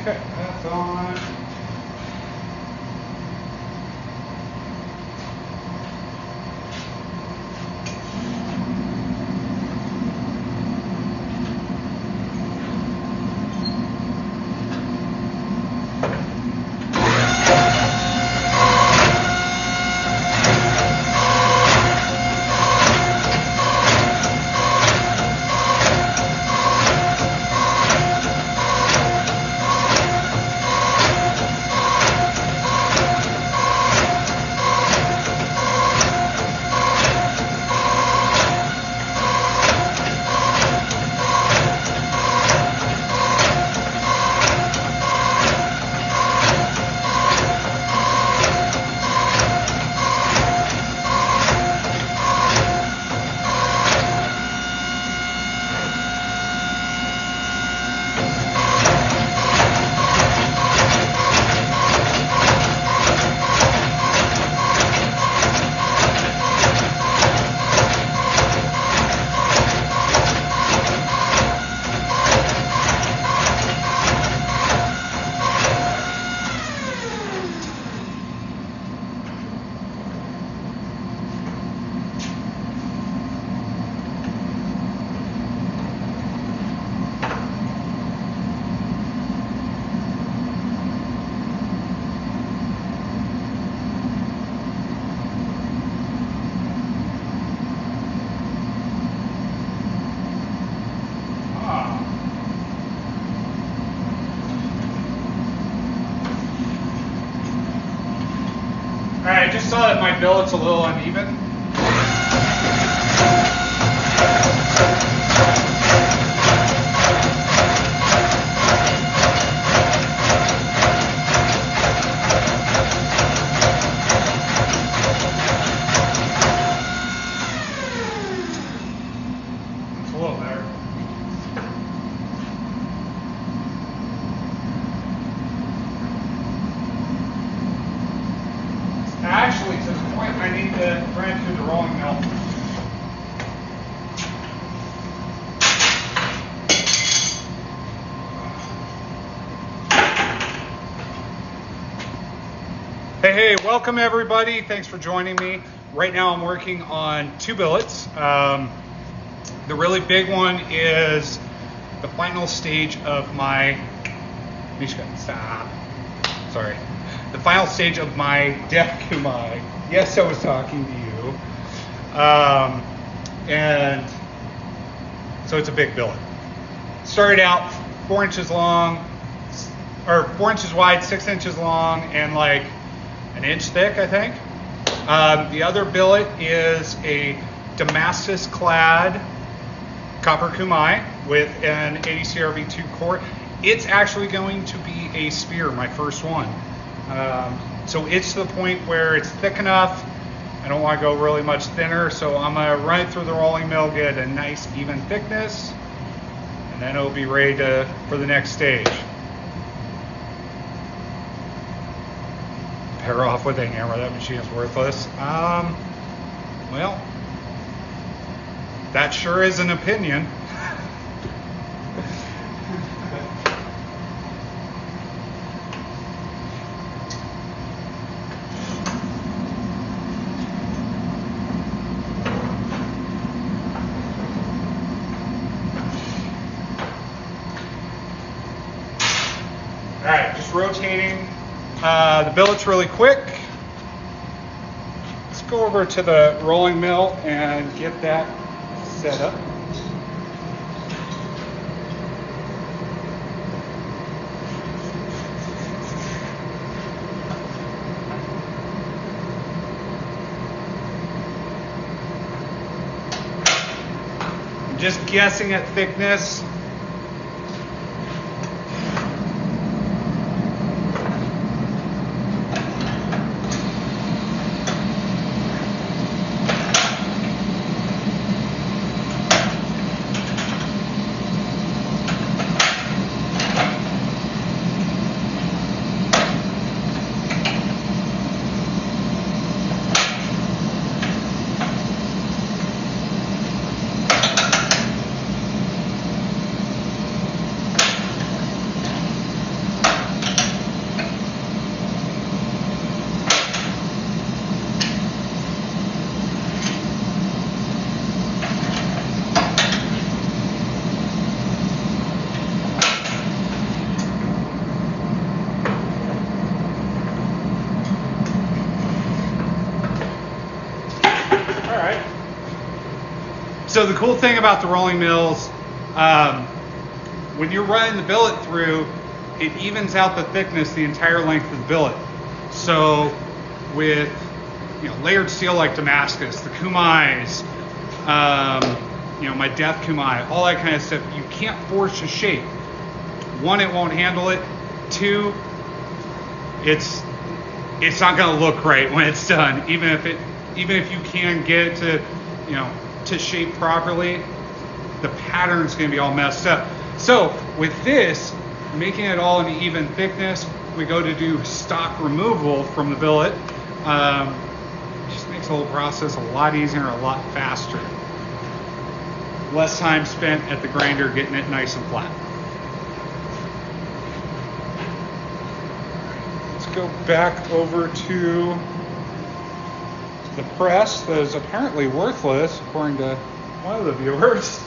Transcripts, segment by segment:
Okay, that's on. Alright, I just saw that my billet's a little uneven. It's a little better. Actually, to the point I need to run it through the rolling mill. Hey, welcome everybody. Thanks for joining me. Right now I'm working on two billets. The really big one is the final stage of my, Mishka, stop. Sorry. The final stage of my Kumai. Yes, I was talking to you. And so it's a big billet. Started out 4 inches long, or 4 inches wide, 6 inches long, and like an inch thick, I think. The other billet is a Damascus clad copper kumai with an 80 CRV2 core. It's actually going to be a spear, my first one. So it's to the point where it's thick enough. I don't want to go really much thinner, so I'm going to run it through the rolling mill, get a nice even thickness, and then it'll be ready for the next stage. Pair off with a hammer, that machine is worthless. Well, that sure is an opinion. All right, just rotating the billets really quick. Let's go over to the rolling mill and get that set up. I'm just guessing at thickness. So the cool thing about the rolling mills, when you're running the billet through, it evens out the thickness the entire length of the billet. So with layered steel like Damascus, the kumais, my death kumai, all that kind of stuff, you can't force a shape. One, it won't handle it. Two, it's not going to look right when it's done. Even if you can get it to shape properly, the pattern's going to be all messed up. So with this, making it all an even thickness, we go to do stock removal from the billet. Just makes the whole process a lot easier and a lot faster. Less time spent at the grinder getting it nice and flat. Let's go back over to the press that is apparently worthless, according to one of the viewers.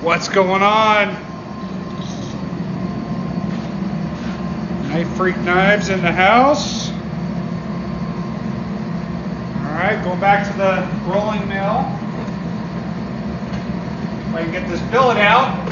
What's going on? Knife Freak Knives in the house. All right, going back to the rolling mill. If I can get this billet out.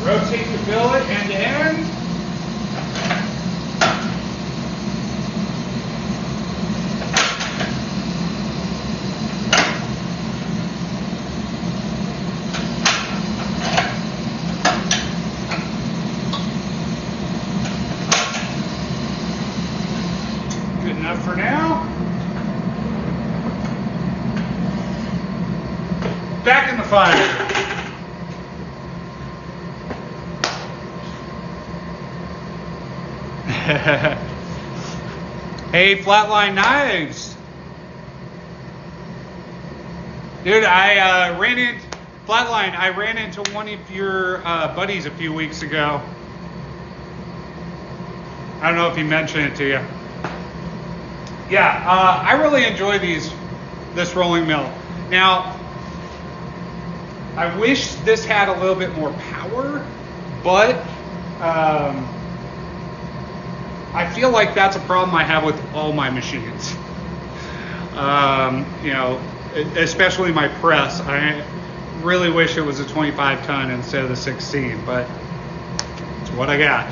Rotate the billet end to end. Good enough for now. Back in the fire. Hey, Flatline Knives. Dude, I ran into one of your buddies a few weeks ago. I don't know if he mentioned it to you. Yeah, I really enjoy this rolling mill. Now, I wish this had a little bit more power, but I feel like that's a problem I have with all my machines. Especially my press. I really wish it was a 25 ton instead of the 16, but it's what I got.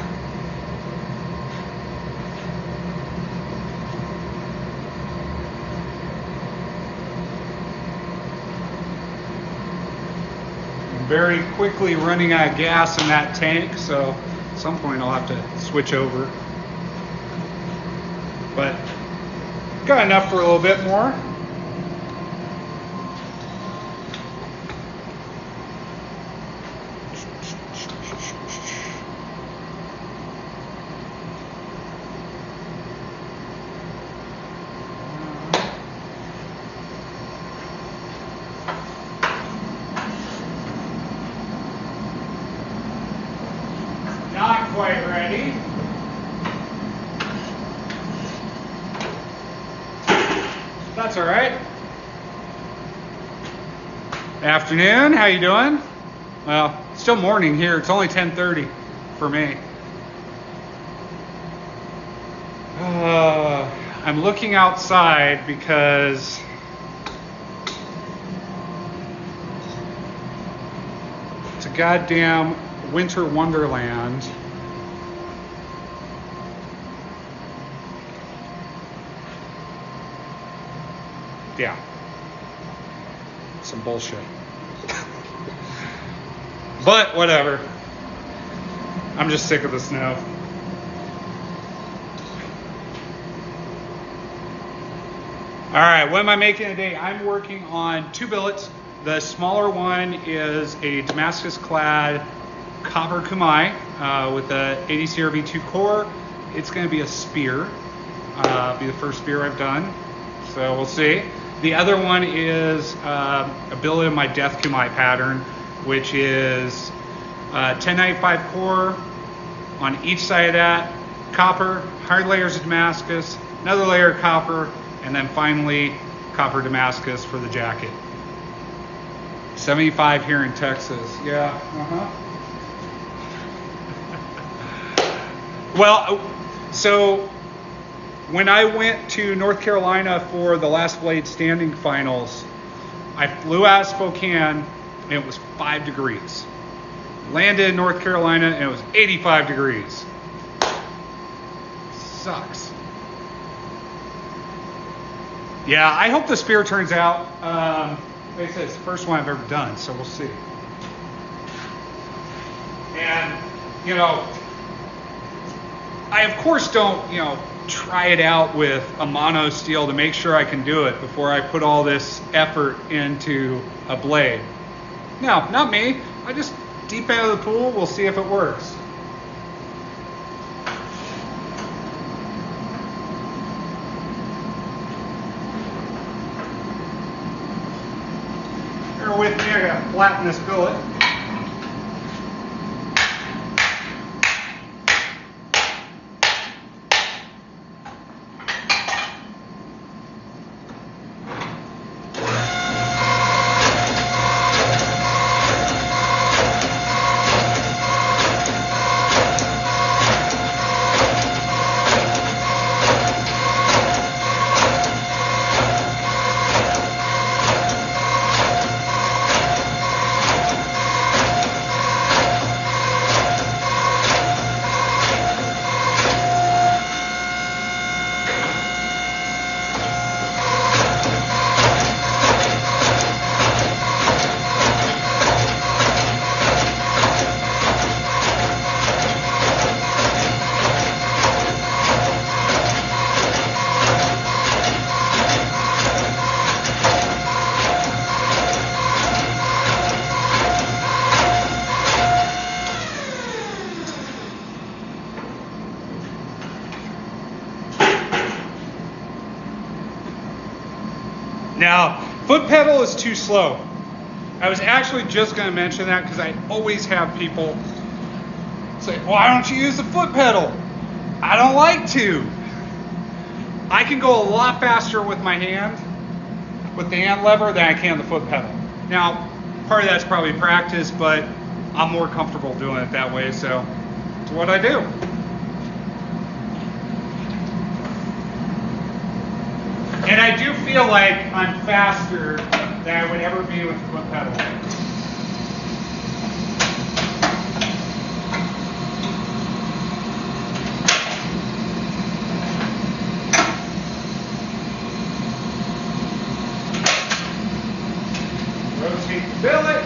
I'm very quickly running out of gas in that tank, so at some point I'll have to switch over. But got enough for a little bit more. Not quite ready. That's all right. Afternoon, how you doing? Well, it's still morning here. It's only 10:30 for me. I'm looking outside because it's a goddamn winter wonderland. Yeah. Some bullshit. But whatever. I'm just sick of the snow. All right, what am I making today? I'm working on 2 billets. The smaller one is a Damascus-clad copper kumai with a 80 CRV2 core. It's going to be a spear. Be the first spear I've done, so we'll see. The other one is a billet of my death kumai pattern, which is 1095 core on each side of that, copper, hard layers of Damascus, another layer of copper, and then finally copper Damascus for the jacket. 75 here in Texas. Yeah. Well, so when I went to North Carolina for the Last Blade Standing Finals, I flew out of Spokane and it was 5 degrees. Landed in North Carolina and it was 85 degrees. Sucks. Yeah, I hope the spear turns out. Like I said, it's the first one I've ever done, so we'll see. And, you know, I of course don't, try it out with a mono steel to make sure I can do it before I put all this effort into a blade. No, not me. I just deep out of the pool, we'll see if it works. Bear with me, I gotta flatten this billet. Now, foot pedal is too slow. I was actually just going to mention that because I always have people say, why don't you use the foot pedal? I don't like to. I can go a lot faster with my hand, with the hand lever, than I can the foot pedal. Now, part of that's probably practice, but I'm more comfortable doing it that way, so it's what I do. And I do feel like I'm faster than I would ever be with the foot pedal. Rotate the billet.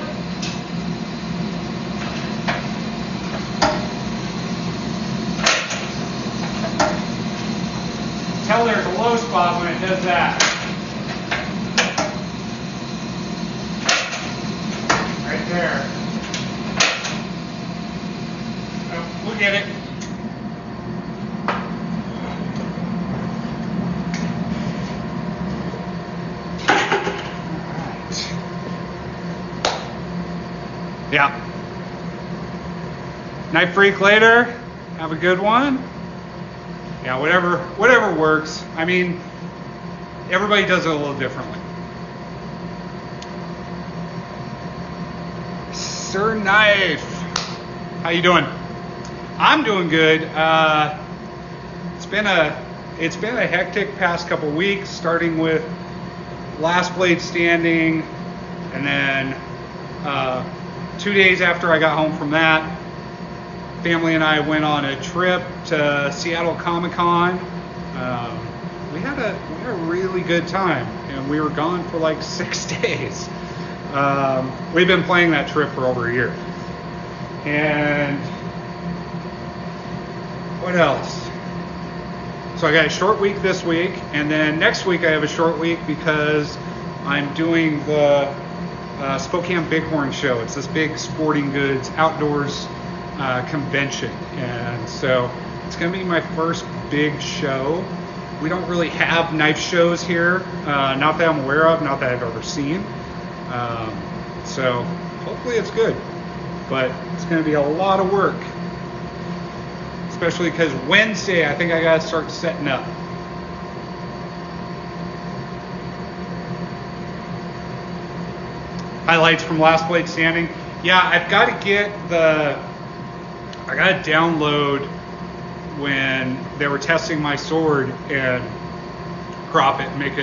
Tell there's a low spot when it does that. Right there. Oh, we'll get it. Alright. Yeah. Knife freak later. Have a good one. Yeah, whatever works. I mean, everybody does it a little differently. Sir Knife, how you doing? I'm doing good. It's been a hectic past couple weeks, starting with last blade standing, and then 2 days after I got home from that, family and I went on a trip to Seattle Comic-Con. We had a really good time, and we were gone for like 6 days. We've been planning that trip for over a year. And what else? So I got a short week this week, and then next week I have a short week because I'm doing the Spokane Bighorn show. It's this big sporting goods outdoors convention, and so it's going to be my first big show. We don't really have knife shows here, not that I'm aware of, not that I've ever seen. So hopefully it's good, but it's going to be a lot of work, especially because Wednesday I think I got to start setting up. Highlights from last blade standing. Yeah, I've got to download when they were testing my sword and crop it and make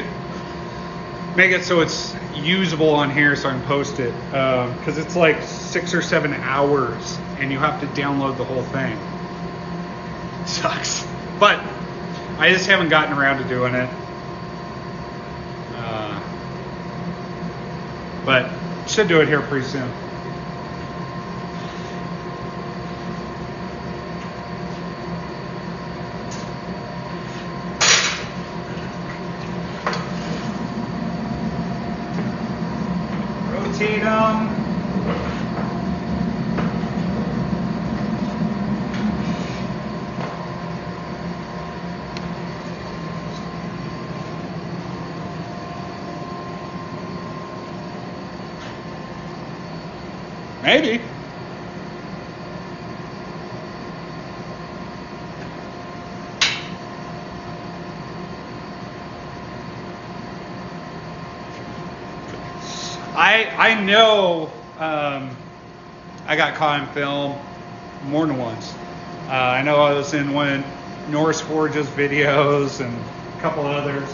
it so it's usable on here so I can post it, because it's like 6 or 7 hours and you have to download the whole thing. It sucks, but I just haven't gotten around to doing it. But should do it here pretty soon. Rotate them. Maybe. I know I got caught in film more than once. I know I was in one of Norris Forge's videos and a couple others.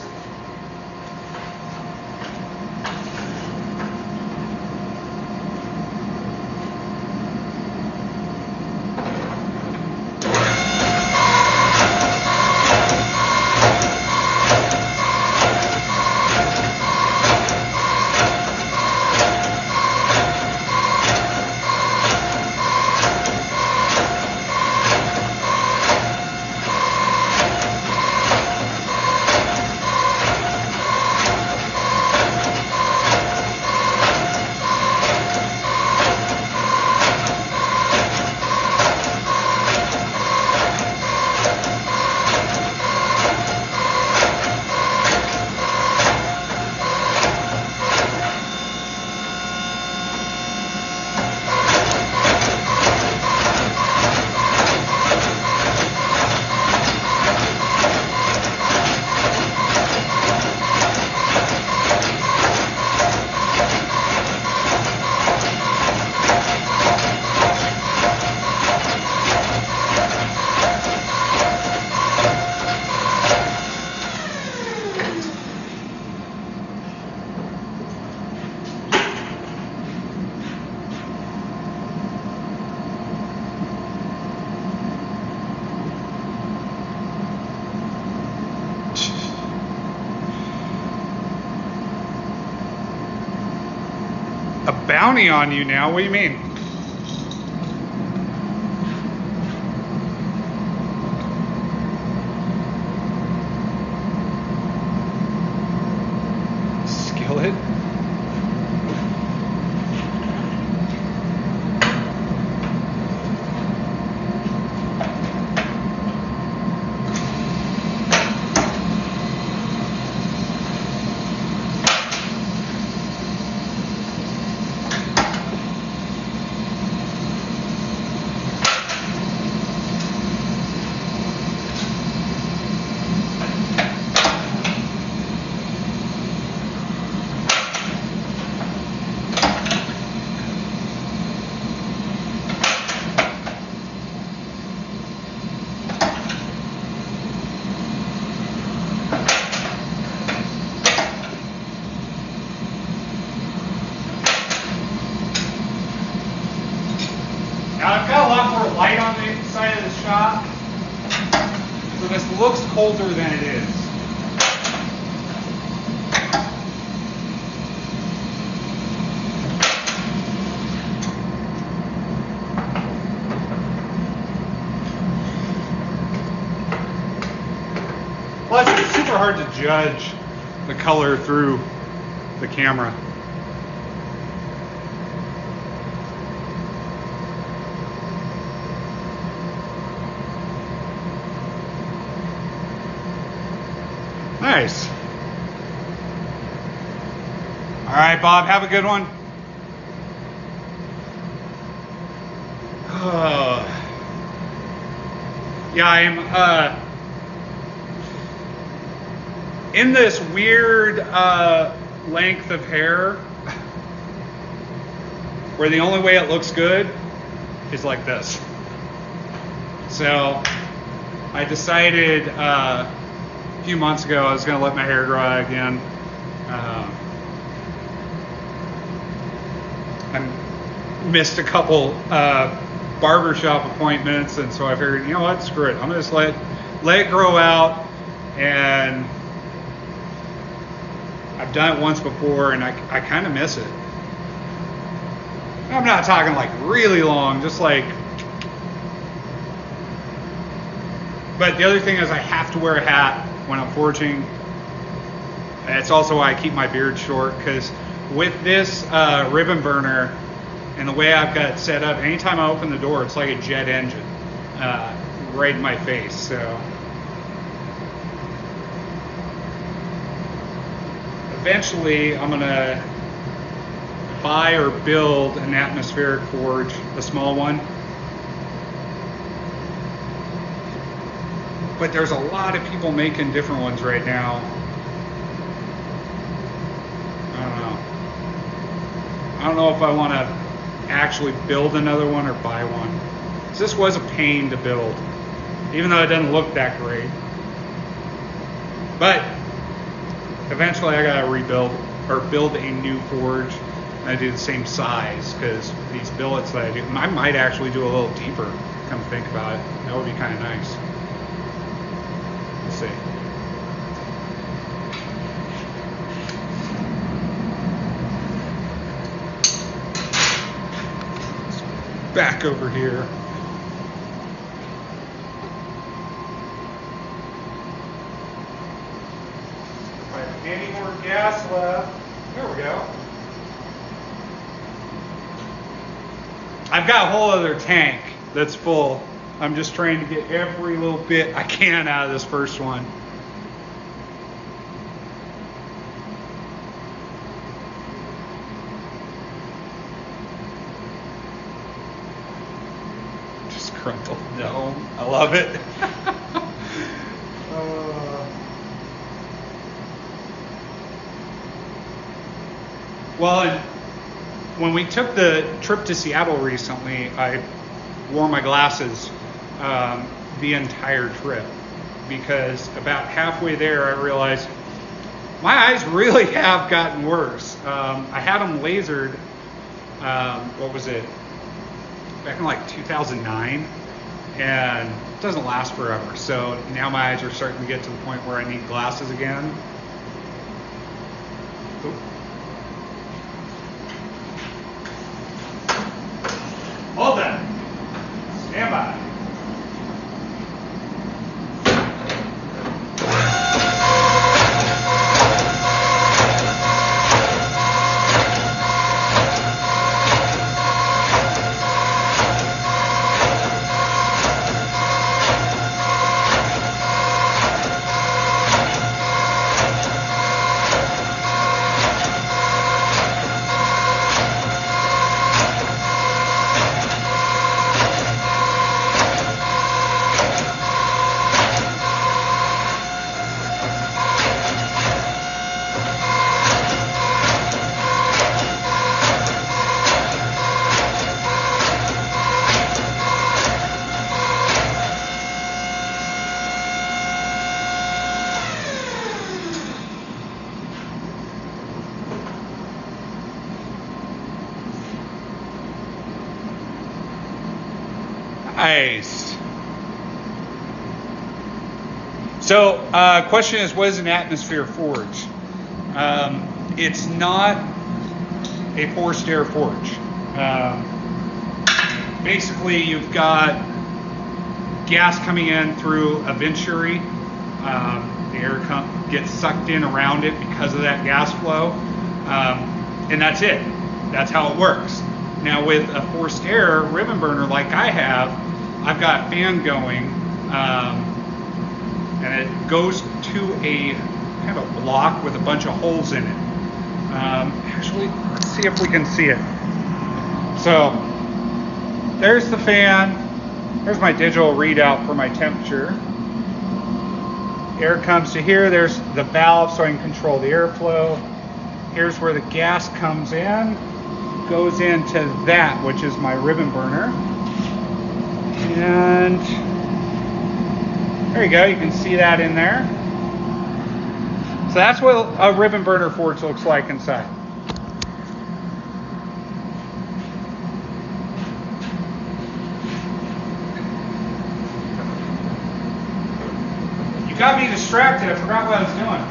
A bounty on you now? What do you mean? Skillet? shop. So this looks colder than it is. Plus, it's super hard to judge the color through the camera. Nice. All right, Bob, have a good one. Yeah, I'm in this weird length of hair where the only way it looks good is like this. So I decided a few months ago I was going to let my hair grow out again. I missed a couple barbershop appointments, and so I figured, you know what, screw it. I'm going to just let it grow out, and I've done it once before, and I kind of miss it. I'm not talking like really long, just like. But the other thing is I have to wear a hat when I'm forging. It's also why I keep my beard short, because with this ribbon burner and the way I've got it set up, anytime I open the door, it's like a jet engine right in my face. So eventually I'm gonna buy or build an atmospheric forge, a small one. But there's a lot of people making different ones right now. I don't know if I want to actually build another one or buy one. So this was a pain to build, even though it doesn't look that great. But eventually I gotta rebuild or build a new forge, and I do the same size, because these billets that I do, I might actually do a little deeper, come to think about it. That would be kind of nice. Let's see. Back over here. If I have any more gas left, there we go. I've got a whole other tank that's full. I'm just trying to get every little bit I can out of this first one. Disgruntled gnome. I love it. Well, and when we took the trip to Seattle recently, I wore my glasses the entire trip, because about halfway there I realized my eyes really have gotten worse. I had them lasered, what was it, back in like 2009, and it doesn't last forever. So now my eyes are starting to get to the point where I need glasses again. Oop. Hold that. Stand by. Nice. So, question is, what is an atmosphere forge? It's not a forced air forge. Basically, you've got gas coming in through a venturi. The air gets sucked in around it because of that gas flow, and that's it. That's how it works. Now, with a forced air ribbon burner like I have, I've got a fan going, and it goes to a kind of block with a bunch of holes in it. Actually, let's see if we can see it. So, there's the fan. There's my digital readout for my temperature. Air comes to here. There's the valve so I can control the airflow. Here's where the gas comes in. Goes into that, which is my ribbon burner. And there you go. You can see that in there. So that's what a ribbon burner forge looks like inside. You got me distracted. I forgot what I was doing.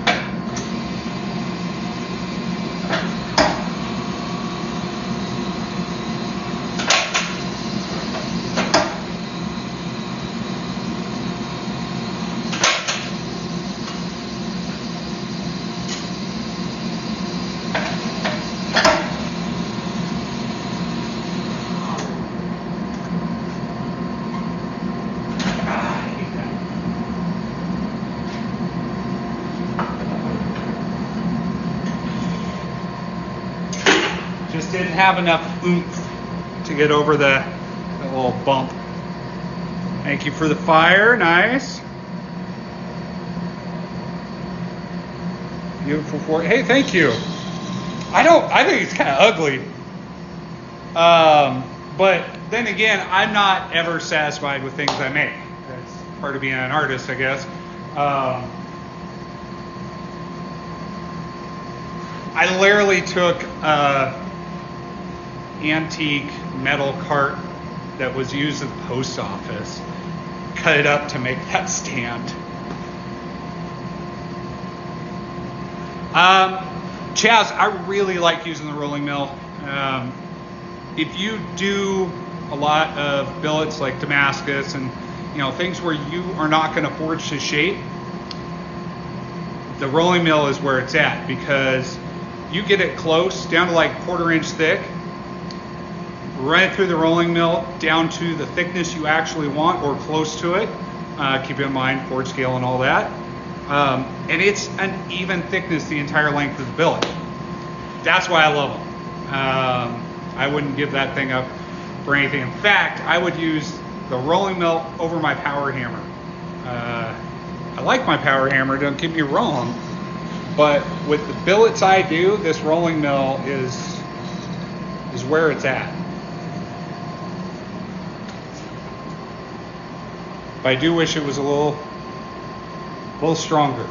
Just didn't have enough oomph to get over that little bump. Thank you for the fire. Nice. Beautiful forge. Hey, thank you. I think it's kind of ugly. But then again, I'm not ever satisfied with things I make. That's part of being an artist, I guess. I literally took antique metal cart that was used at the post office, cut it up to make that stand. Chaz, I really like using the rolling mill. If you do a lot of billets like Damascus and things where you are not going to forge to shape, the rolling mill is where it's at, because you get it close down to like 1/4 inch thick, run it through the rolling mill down to the thickness you actually want or close to it. Keep in mind forge scale and all that. And it's an even thickness the entire length of the billet. That's why I love them. I wouldn't give that thing up for anything. In fact, I would use the rolling mill over my power hammer. I like my power hammer, don't get me wrong, but with the billets I do, this rolling mill is where it's at. But I do wish it was a little stronger.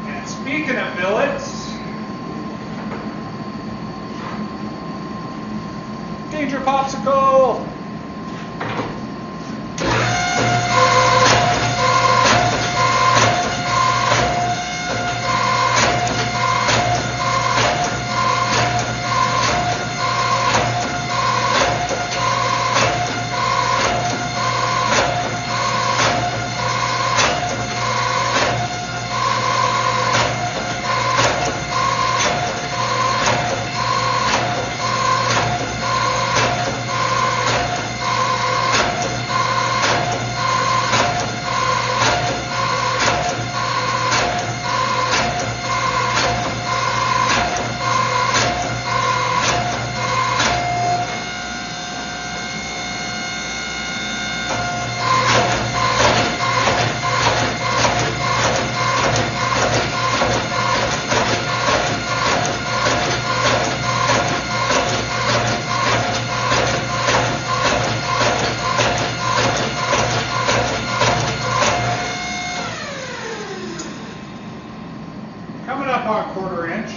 And speaking of billets, Danger Popsicle! Coming up on 1/4 inch.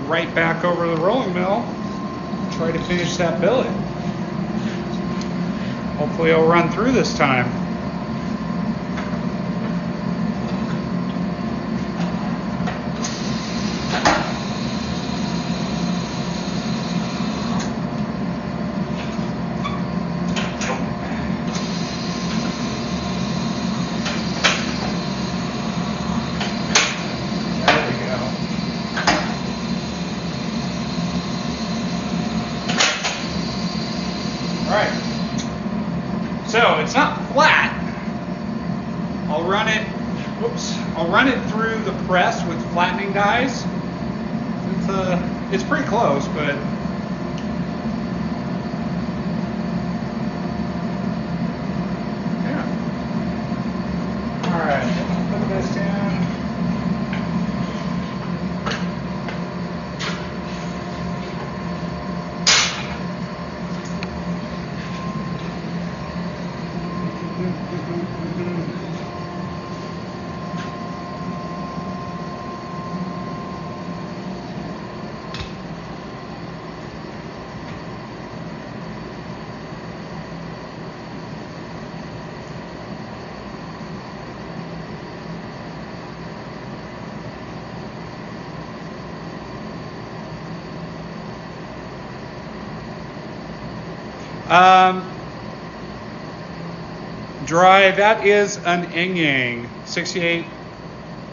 right back over to the rolling mill, try to finish that billet. Hopefully I'll run through this time. So it's not flat. I'll run it through the press with flattening dies. It's pretty close, but yeah. All right, put this in. Dry, that is an yin yang, 68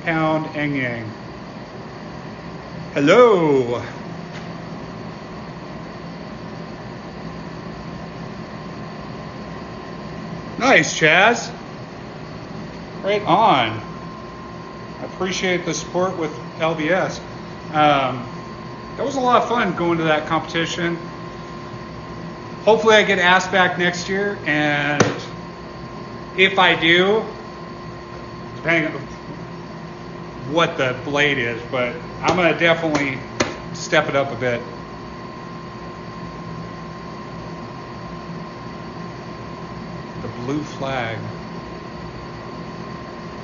pound yin yang. Hello. Nice, Chaz. Right on. I appreciate the support with LBS. That was a lot of fun going to that competition. Hopefully I get asked back next year, and if I do, depending on what the blade is, but I'm going to definitely step it up a bit. The blue flag.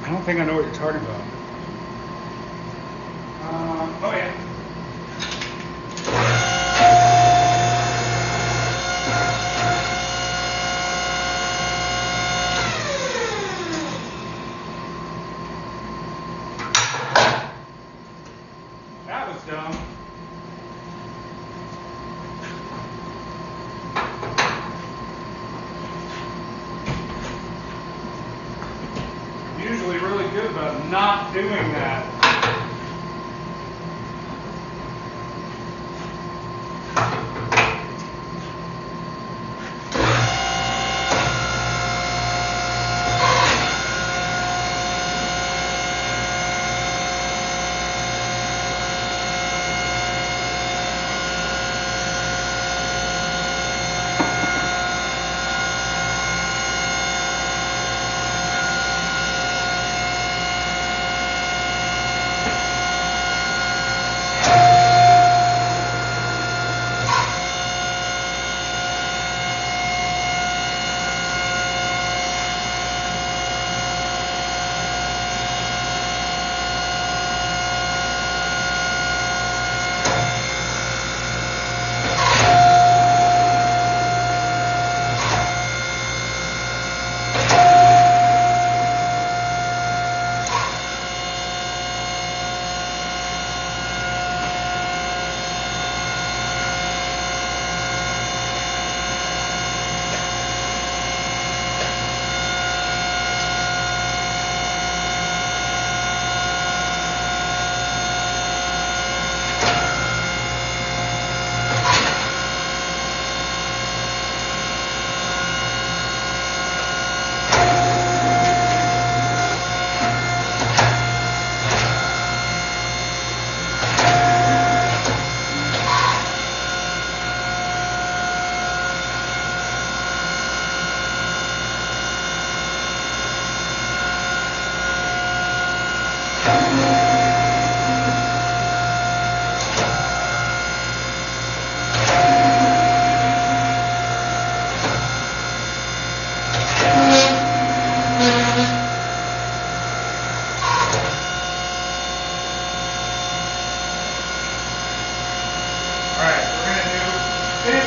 I don't think I know what you're talking about. Oh yeah. Dumb. I'm usually really good about not doing that.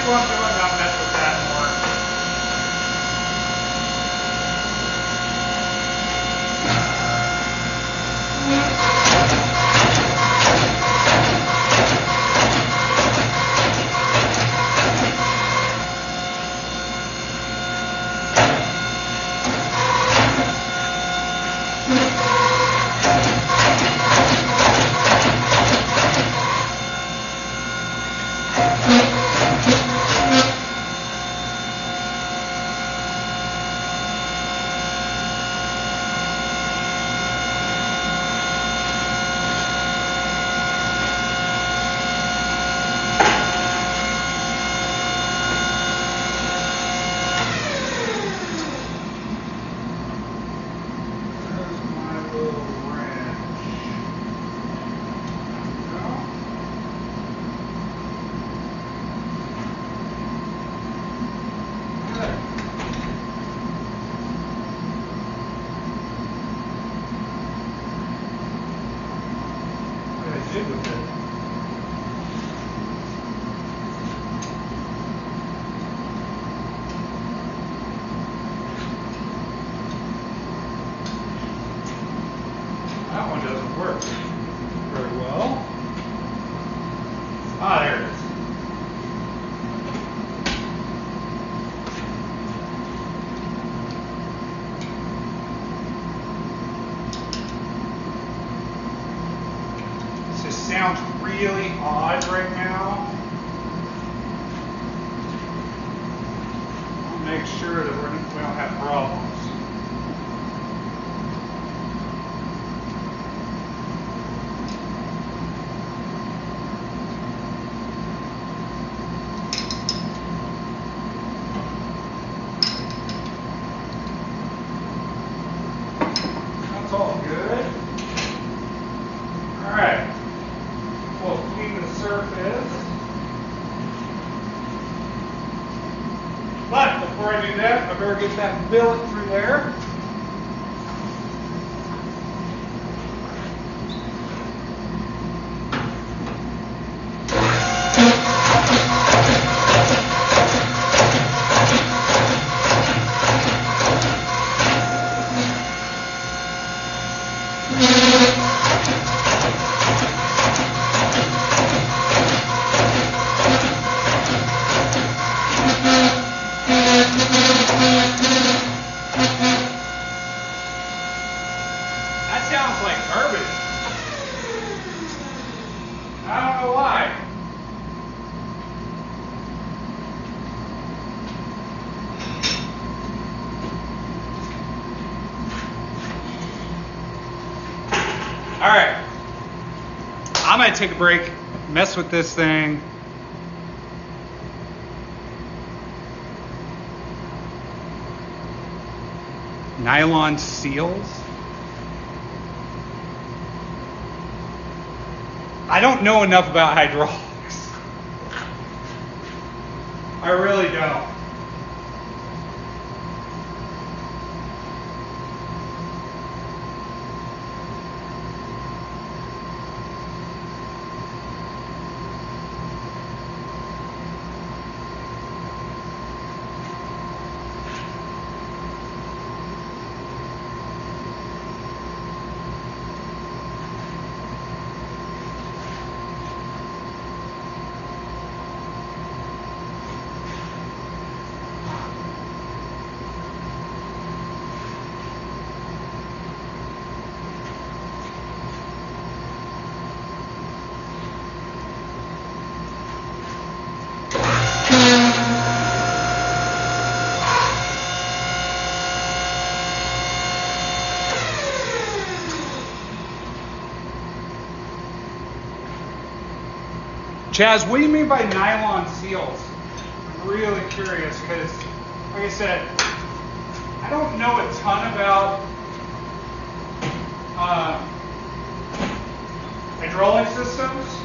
what I'm doing, I'll mess with that more. With it. That one doesn't work very well. Ah, there it is. Sounds really odd right now. I'll make sure that we don't have problems. That's all good. All right. We'll clean the surface. But before I do that, I better get that billet through there. All right, I'm gonna take a break, mess with this thing. Nylon seals. I don't know enough about hydraulics. I really don't. Chaz, what do you mean by nylon seals? I'm really curious because, like I said, I don't know a ton about hydraulic systems.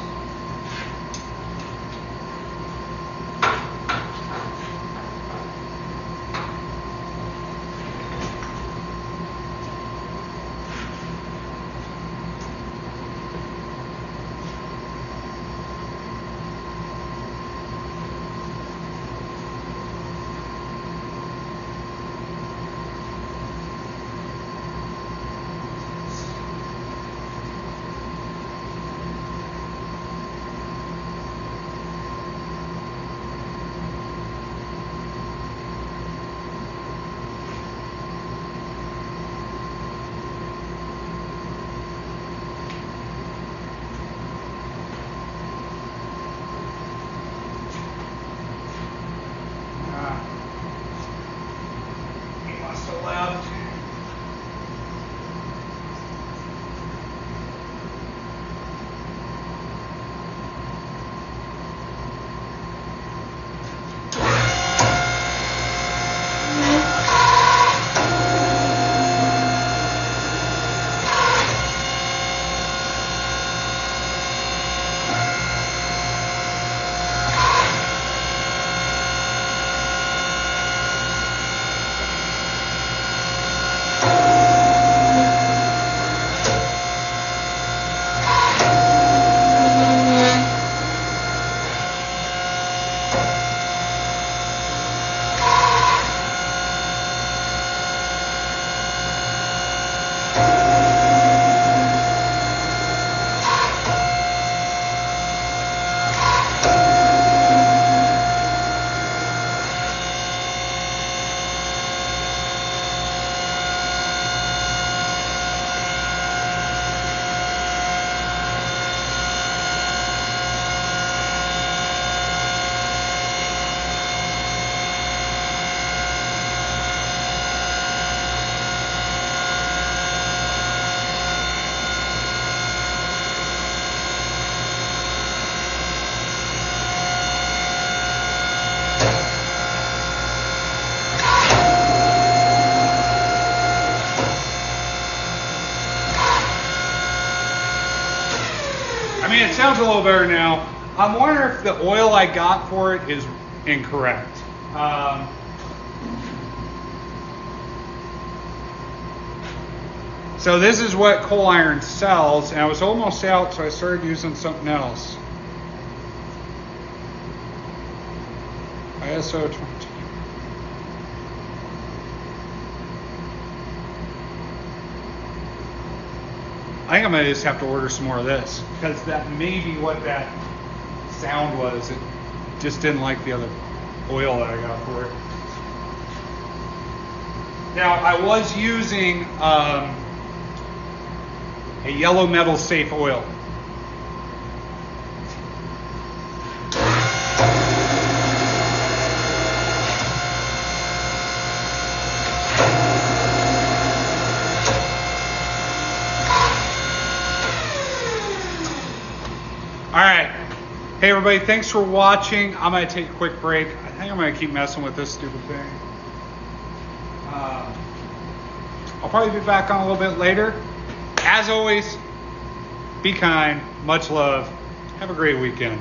sounds a little better now. I'm wondering if the oil I got for it is incorrect. So this is what coal iron sells, and I was almost out, so I started using something else. ISO 20. I think I'm gonna just have to order some more of this, because that may be what that sound was. It just didn't like the other oil that I got for it. Now I was using a yellow metal safe oil. All right. Hey everybody, thanks for watching. I'm gonna take a quick break. I think I'm gonna keep messing with this stupid thing. I'll probably be back on a little bit later. As always, be kind, much love, have a great weekend.